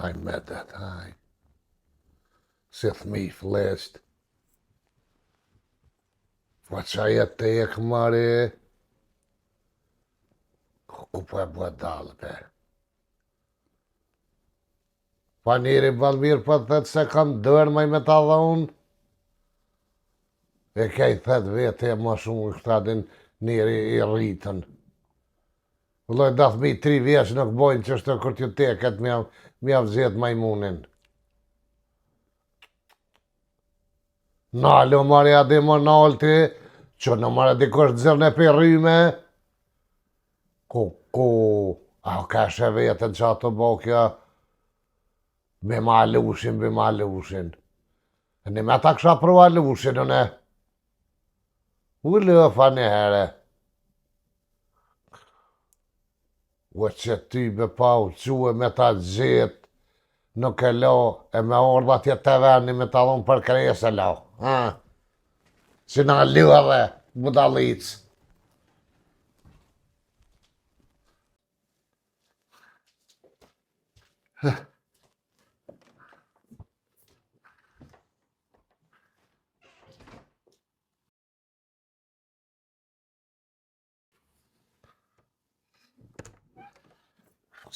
Haj medet, haj. Si thmi flesht. Po qa jetë të jek mari. Ku po e bua dalë, be. Pa njëri Valmir po të thëtë se kam dërë maj me ta dha unë. E kej thëtë vete e ma shumë këta din njëri i rritën. Vëlloj da thmi 3 vjeç nuk bojnë që është kur t'ju teket mja vëzjet majmunin. Nalo mari adi më nalti, që në mare dikush dzirën e për rryme. Ku, a ka shë vetën që ato bokja, me ma lushin. E një me ta kësha prova lushin, në u lëfa një herë. U që ty be pa u quë me ta gjithë, nuk e lo, e me orda tjetë të veni me ta dhonë për kresë e lo. Që na lua dhe budalic.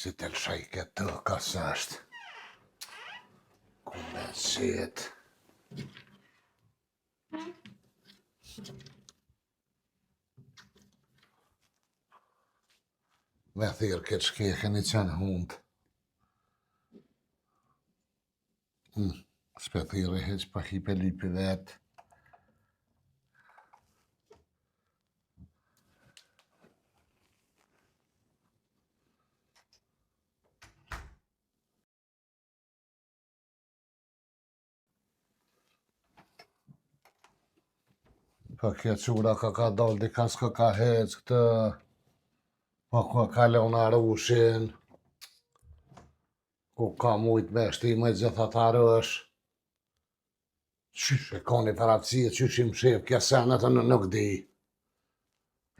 Si të lëshaj këtë ka sashtë. Ku me qitë. Me thirë këtë shkeke një qenë hundë. S'pe thirë heq pa hipe lipi vetë. Pa kje qura ka dalë dika s'ka ka heq këtë. Pa ka leona rushin. Ku ka mujt me shtimaj gjithat arësh. Qysh e ka një parapësie, qysh i mshef kja senet e nuk di.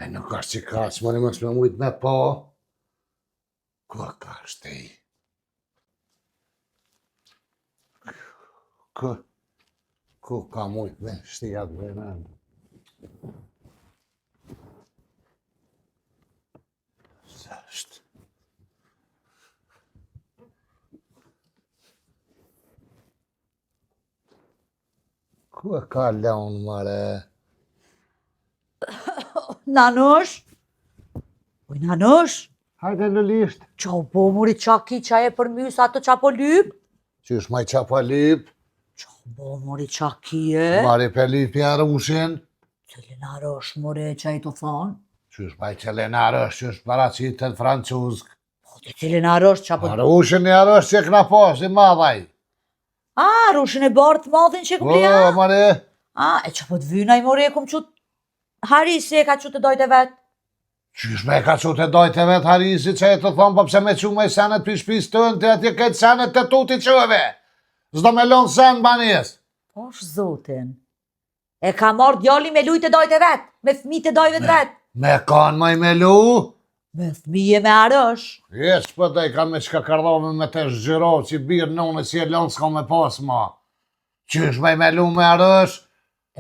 E nuk ashtë që ka që mëni mësë me mujt me pa. Ku ka shti? Ku ka mujt me shti atë venen? Sështë. Ku e ka leon, mare? Nanush? Oj, Nanush? Hajde lëlisht. Qa u po muri qa ki qa e për mys ato qa po lyp? Qysh maj qa po lyp? Qa u po muri qa ki e? Mari pe lypi arushin. Cilin arosh more qa i të thonë? Qysh maj qëllin arosh, qysh paracitet francuzk. Po të cilin arosh qa po... Arushin e arosh që këna pas, i madhaj. A, arushin e bartë madhin që e Po, këplia? mare. A, e qa po të vyna i more e kum qut... Harisi e ka qut të dojt e vetë? Qysh me ka qut e dojt e vetë Harisi që e të thonë, po pse me që me senet për shpis të në të atje këtë senet të tuti qëve. Zdo me lonë sen banjes. Po sh zotin. E ka marrë djali me lujt e dojt e vetë, me fmi të dojve të vetë. Me kanë maj me lu? Me fmije me arosh. Jes, po të i kanë me qka kardhove me të zgjirov që birë nëne si e lonë s'ka me pas ma. Qysh me lu me arësh?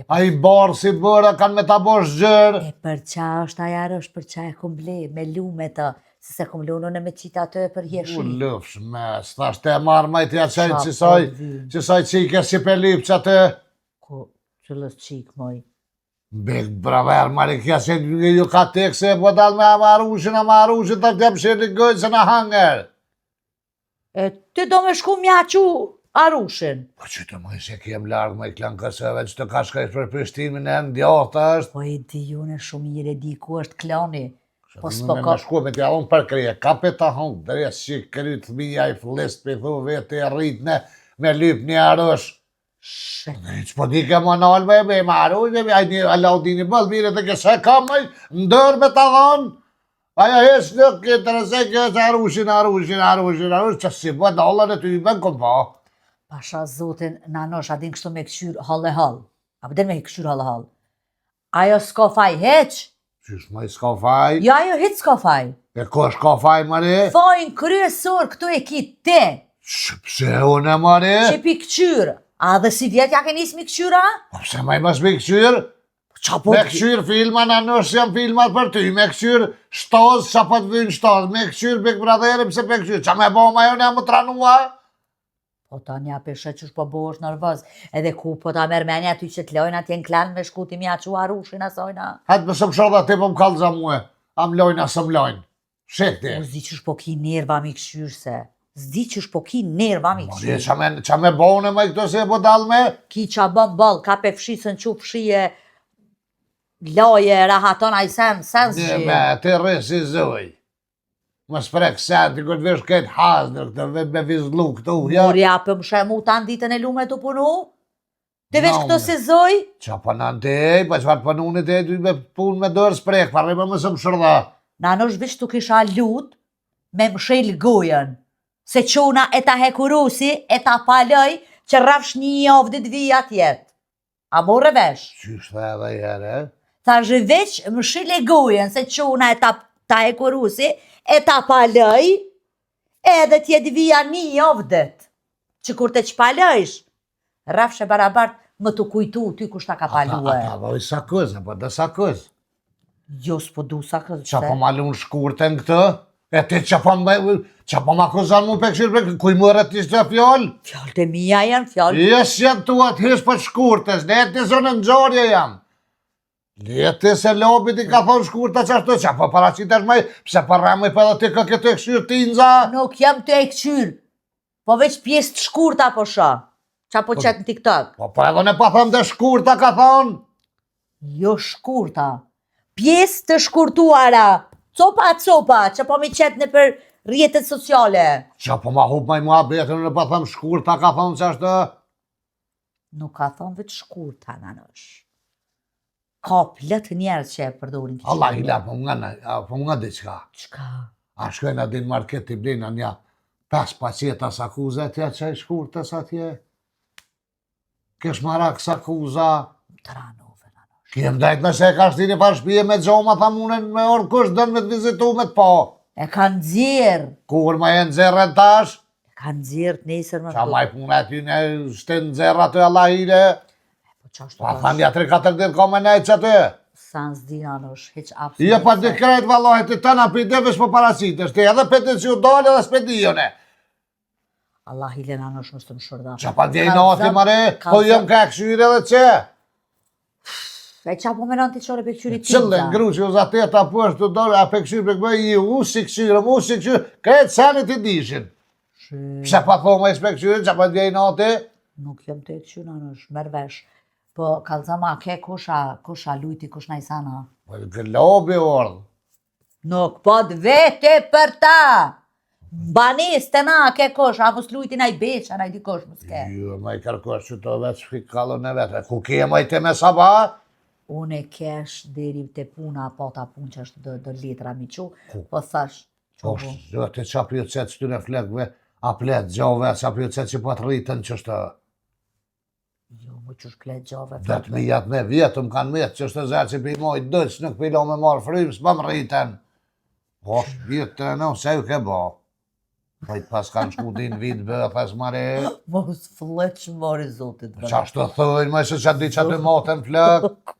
A i barë si bërë, kanë me ta bosh gjërë. E për qa është aja arosh, për qa e kum ble, me lu me të, se se kum lu në me qita të e për U jeshi. lëfsh mes, thash të e marë majtja qenë qësaj qike si pe lip që atë. Ko, qëllës qik, moj. Bek braver, mari kja se ju ka tekse, po dal me amarushin, të t'jem shirë gëjë se në hanger. E ti do me shku mja qu arushin. Po që të mëjë se kem largë me i klanë kësëve, që të ka shkajsh për Prishtimin e ndjata është. Po e di june shumë mire di ku është klani. Po s'po Me ka... shku me t'ja unë për krije, ka pe ta hongë, dres që kryt mija i flist për thu vete e rritne me lyp një arësh. Shë. Që po di ke më nalme me maru, a laudini bëllë mire të këse ka mëj, ndër me ta dhonë. Aja hes në këtë rëse kësë arushin, që si bë dollën e ty i ben këtë po. Pasha zotin, Nanosh, a din kështu me këshyr hall e hall. A përdin me këshyr hall e hall. Ajo s'ka faj heq? Qysh ma i s'ka faj? Jo, ajo hiç s'ka faj. E ko s'ka faj, mare? Fajin kryesor këtu e ki ti. Pse unë mare? Që pi këqyrë. A dhe si vjetë ja ke njës mi këqyra? Po pse maj mos me këqyr? Qa po Me këqyr filma në nësh jam filmat për ty, me këqyr shtoz, qa po të vynë shtoz, me këqyr Big Brother, pse me këqyr, qa me bo ma jo në më tranua? Po ta nja peshe që shpo bo është nërvëz, edhe ku po ta mërmenja ty që t'lojnë atje në klan me shkuti mja që arushin asojna. Hatë më së më shodha ti po më kallë za muë, am lojnë asë më lojnë. Shekti. O zdi që shpo ki nerva mi këshyrë zdi që shpo ki nerva mi Mori, këshyrë. qa me bo në me këto se po dalë me? Ki qa bën bol, ka pe fshisën që fshije, loje, rahaton a i sen Dhe me, ti rrisi zoj. Më sprek sen, ti këtë vesh këtë hazër, këtë me vizlu këtu, ja? Murja për më shemu tanë ditën e lume të punu? Të veç No, këto se zoj? Qa për në te, pa qëfar pununit e, du me punë me dërë sprek, parë me më së më shërda. Na nësh veç të kisha lut me më shel gojen, se qona e ta hekurusi, e ta paloj, që rafsh një javë dit vijat jetë. A more vesh? Qysh dhe edhe jere? Ta zhveç më shile gojen, se qona e ta hekurusi, e ta paloj, edhe tjetë vija një javë dit. Që kur te që palojsh, rafsh e barabart më të kujtu ty kush ta ka palue. Ata doj sa këzë, po dhe sa këzë. Jo s'po du sa këtë. Qa po malun shkurten këtë? E ti qa po ma akuzan mu pe këshirë, kuj më rëtisht të fjallë? Fjallë të mija janë, fjallë. Jes janë tuat hish për shkurtes, ne ti zonë në gjorje jam. Leti se lobit i ka thonë shkurta qashtu, qa po paracitesh maj, pse parramoj për dhe ti ka këtë e këshirë tinza? Nuk jam të e këqyrë, po veç pjesë të shkurta po shë. Qa po qëtë në TikTok? Po edhe ne pa thonë dhe shkurta ka thonë? Jo shkurta, pjesë të shkurtuara, copa, që po mi qëtë në për rjetët sociale. Qa po ma hup maj mua betën në pa thonë shkurta ka thonë qashtu? Nuk ka thonë veç shkurta në nësh. Ka plët njerës që e përdorin këtë. Allah i la, po nga diqka. Qka? A shkojnë adin market t'i blina nja 5 pacjeta sakuza tja që e shkurtës atje. Kesh marak sakuza. Tranove në nësh. Kiem dajt nëse e ka shtini pa shpije me gjoma, tha munen me orë kush dënë me t'vizitu me t'po. E kanë dzirë. Kur ma jenë zerën tash, E kanë dzirë të nesër më qa maj punë aty në shtinë zerë aty Allah ile. Po qashtu Pa thamë ja 3-4 ditë ka me nejtë që aty. Sa në zdina nësh, heq absolut. Je pa të krejt valohet të të në pidevesh po paracitës, ti edhe peticion dole dhe spedijone. Allah i lena nësh mështë të më shërda. Qa pa djej nati mare, po jem ka këshyre dhe që. E qa po menon të qore për këqyri tinza? Qëllë ngru që u zateta po është të dole, a për këshyre për këbëj, i u si këshyre, krejt sanit i dishin. Pse pa thoma i s'pe këshyre, qa pa djej nati? Nuk jam të e këqyra nësh, merë vesh. Po kalzama, ke kusha lujti, kush na i sana? Po të lobi ordë. Nuk po të vete për ta! Banis të na, ke kush, a mos lujti na i beqa, na i di kush mos ke. Jo, ma i kërkosh që të veç fikallon e vete. Ku ke ma i te me sabat? Une kesh deri të puna, po ta pun që është dë litra mi qu, po thash, Po, jo, të qapi o qëtë që të në flekve, a plet gjove, qapi o qëtë që po të rritën që është. jo, mu që shplet gjove. Dhe të me jatë me vjetë, më kanë metë që është të zërë që pi mojtë dëqë, nuk pilo me marë frymë, s'pa më rritën. Po, vjetë të në, se ju ke bo. Pajtë pas kanë shku din vitë bë, pas mare. Mos flet që mori zotit. Qa është të thëjnë, ma që di që të motën flek.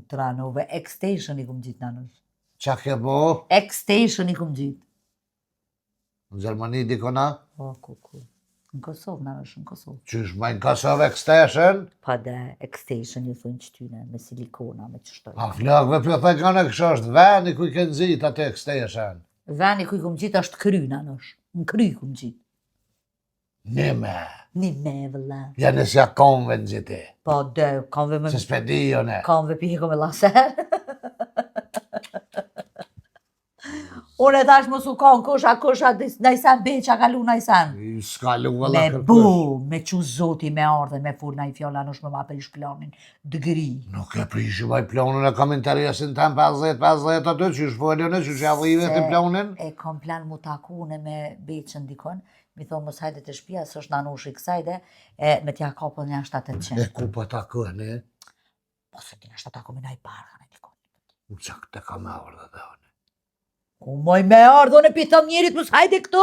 Tranove, X-Station i kum gjitë në nësh. Qa ke bo? X-Station i kum gjitë. Në Gjermani dikona? Po, ku. Në Kosovë, në nësh, në Kosovë. Qysh ma në Kosovë X-Station? Pa dhe X-Station ju thunë qëtyne, me silikona, me qështoj. A flakve për thë kanë kështë është veni ku i kënë zitë atë X-Station. Veni ku i kum gjitë është kry në nësh. Në kry kum gjitë. Nime. Një me vëlla. Ja nësja konve në gjithi. Po, dhe, kanve me... Se spedijone. Kanve piko me laser. Unë e tash mos u kanë kusha, najsan beqa kalu najsan. Ska lu vëlla Me kërkush. bu, me që zoti, me ardhen, me fur na i fjolla, nush me ma prish planin, dëgri. Nuk e prishu vaj planun e kam interesin tem 50-50 aty, që shfoljon e që që avrive të planin. E kom plan mu takune me beqën dikon, mi thonë mos hajde të shpia, së është nanushi kësajde, me tja kapën një 700. E ku po takën, e? Po se ti nështë tako me na i parë, në dikon. U qak të kam ardhe dhe one. Ku moj me ardhë, në pitëm njerit, mos hajde këtu?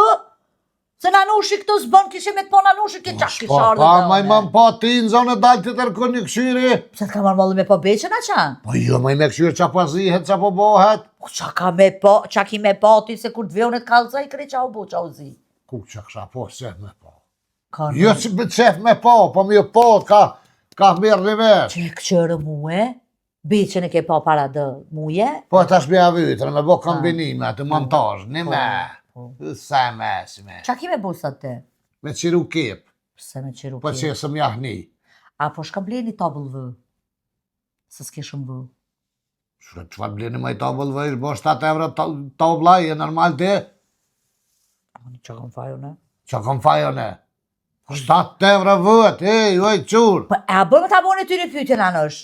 Se nanushi këtu s'bën kishe me të po nanushi ke qak kishe ardhë Pa, maj më pa ti në zonë e dalë të tërkën një këshyri. Pse t'ka marrë mallu me po beqen a qanë? Po jo, maj me këshyri qa po zihet, qa po bohet. Qa ka me po, qa ki me po ti se kur të vjonet kalza i kri qa u bo qa u zi. Ku qa kësha po, sef me po. Ka Jo që me qef me po mi po, ka mirë një vesh. që këqërë muë, beqen e ke po para dë muje? Po tash me avytër, me bo kombinime, atë montaj, një me. Sa me, si me. Qa ki me bo sot të? Me qiru kip, Pse me qiru po që së mjahni. A po shka bleni tabëll vë? Se s'ke shumë vë. Që fa bleni maj tabëll vë, bo 7 euro tabla, je normal ti? Qa kom fajo ne? Qa kom fajo ne? 7 euro vët, oj qur. Po e a bërë me ta bërë ty një pyetje nanësh?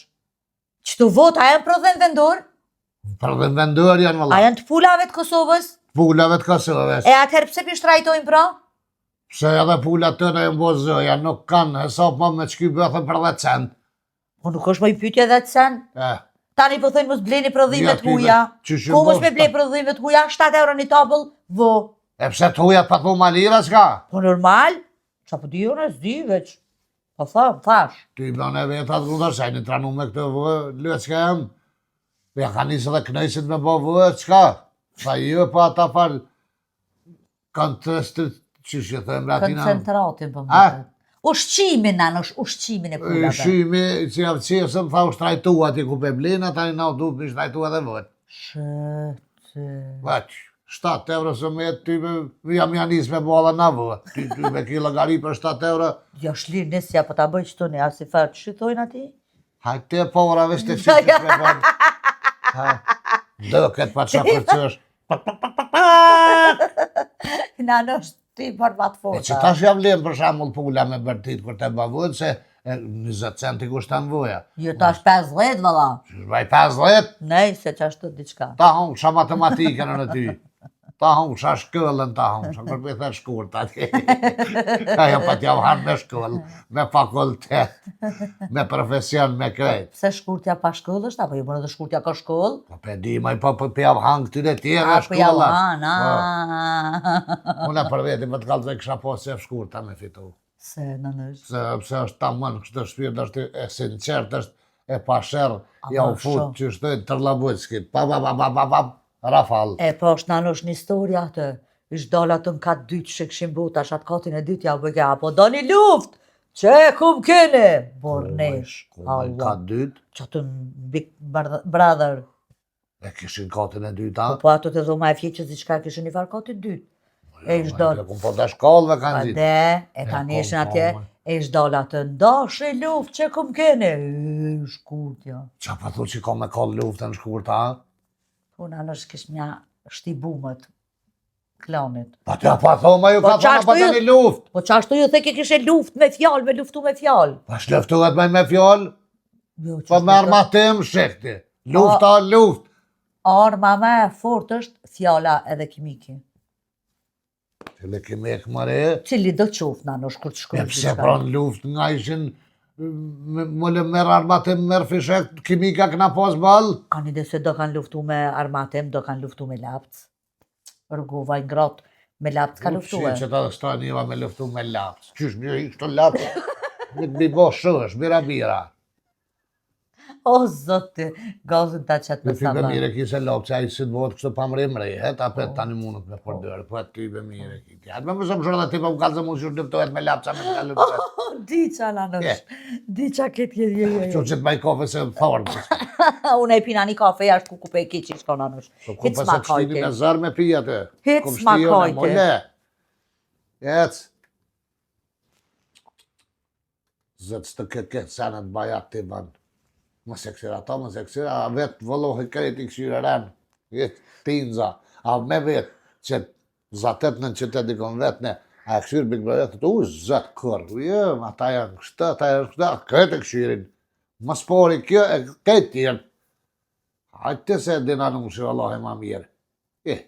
Qëtu vot, a janë prodhen vendor? Për dhe vendër janë A vëlla. janë të pulave të Kosovës? Pulave të Kosovës. E atëherë pse pi shtrajtojnë pra? Se edhe pullat të në e mbozëja, nuk kanë hesap më me qky bëthën për 10 cent. Po nuk është më i pyetje dhe të sen? Tani po thënë mos bleni prodhimet Ja, huja. qysh Ku mos bosh me ble prodhimet huja? 7 euro një tabëll, vo. E pse të hujat pa thu ma lira qka? Po normal? Qa po di unë, s'di veç. Po thash. Ty i bane vetat rrudar, se një tranu me këtë vë, lëtë qka jem. Ja ka njësë dhe knejsit me bo vë, qka? Tha jo, pa ata falë. Kanë të strit, qysh që thëmë latina. Koncentratin po më të. Ushqimin nanësh, ushqimin e pulave. Shimi, që javë qërë, se më tha u shtrajtua ti ku pe blina, tani na u du për shtrajtua dhe vët. Shëtë. Vaq, 7 euro së me ty me jam janis me bolla na vë. Ty me kilo gari për 7 euro. Jo shlirë nësja po ta bëj qëtu një, asi farë që shqytojnë ati? Hajte po ora vesh të qështë që me bërë. Do këtë pa qa për qësh. Nanësh, ti për matë E fota. që tash jam lem për shamull pula me bërtit kur të bavën, se 20 centi kushtan voja. Jo tash 50 valla. Vaj 50, Nej, se që ashtu diçka. ta hong qa matematikën në ty. Ta hong qa shkëllën ta hong, qa kërë për shkurt ati. Ajo pa t'jam hanë me shkollë, me fakultet, me profesion, me krejt. Pse shkurtja pa shkollësht, apo jo bërë dhe shkurtja ka shkollë? Po pe di, ma i po t'jam hanë këtyre tjere Apo ja shkolla. hanë, Unë për veti më të kalëzve kësha po se shkurta me fitu. Se nanësh. Pse është ta mënë kështë shpirë, është e sinqert, është e pasherë, ja u fut që shtojnë tërlabuckit, pa, rafal. E po është nanësh një historia të, ishtë dola të në katë dytë që këshim buta, shatë katin e dytë ja u bëgja, apo do një luft, që e kum kene, bornesh, Ka dytë, që të në big brother, e kishin katin e dyta. po ato të dhoma e fjeqës diçka kishin një farë katin dytë. E ishtë dola. Kum po të shkollëve kanë Pa zitë. de, e ta neshin atje, e ishtë dola të ndash e luft që kum kene, shkutja. Qa pa thu që ka me kallë luftën shkurta? Po në nësht kish mja shti bumët, klanit. Pa t'ja pa thoma ju Po ka thoma pa të një luft. Po qashtu ju the ke kishe luft me fjallë, me luftu me fjallë. Pa shleftuhet me fjallë, Jo, pa me armatim shekti. Lufta, luft. Arma me e fort është fjalla edhe kimiki. Qële kemi e këmare, Cili do qoftë na në shkur të e shkruaj. pse pranë luft nga ishin, më le merë armatim, merë fishek, kimika këna pas balë. Kanë ide se do kanë luftu me armatim, do kanë luftu me lapc. Rguva i ngrot me lapc ka luftu e. Që ta dhe sta njëva me luftu me lapës. Qysh mjë i kështë lapës? Me të bi bo shësh, bira. O, zotë, gazën ta qëtë Me me ty be sabah. mire ki se lopë, që a i si të botë kështë pa mrim rejhet, apet tani mundët me përdojrë, po aty be mire ki. Atë me mësëm shurë dhe ti po më kalë se mund shurë lëptohet me lapë, qa me të kalë lëptohet. Di qa nanësh, di qa këtë jetë. Që që të baj kafe se thorë. Unë e pina një kafe jashtë ku kupe e kiqi shko nanësh. Po Hic ku ma pëse të shtimi kajti. me zërë me pija të. Hic ma kajti. Ec. Zëtë së të këtë senet bajat të banë. Më se kësira ta, më se kësira, a vetë vëllohi krejt i këshyre renë. Jetë tinza, a me vetë që zatet në qytet dikon vetë ne, a këshyrë Big Brother, zëtë kërë, jo, ata janë kështë, krejt e këshyrin. Më spori kjo e këtë tjerë. Hajtë se dina në mëshirë Allah e ma mirë. Eh.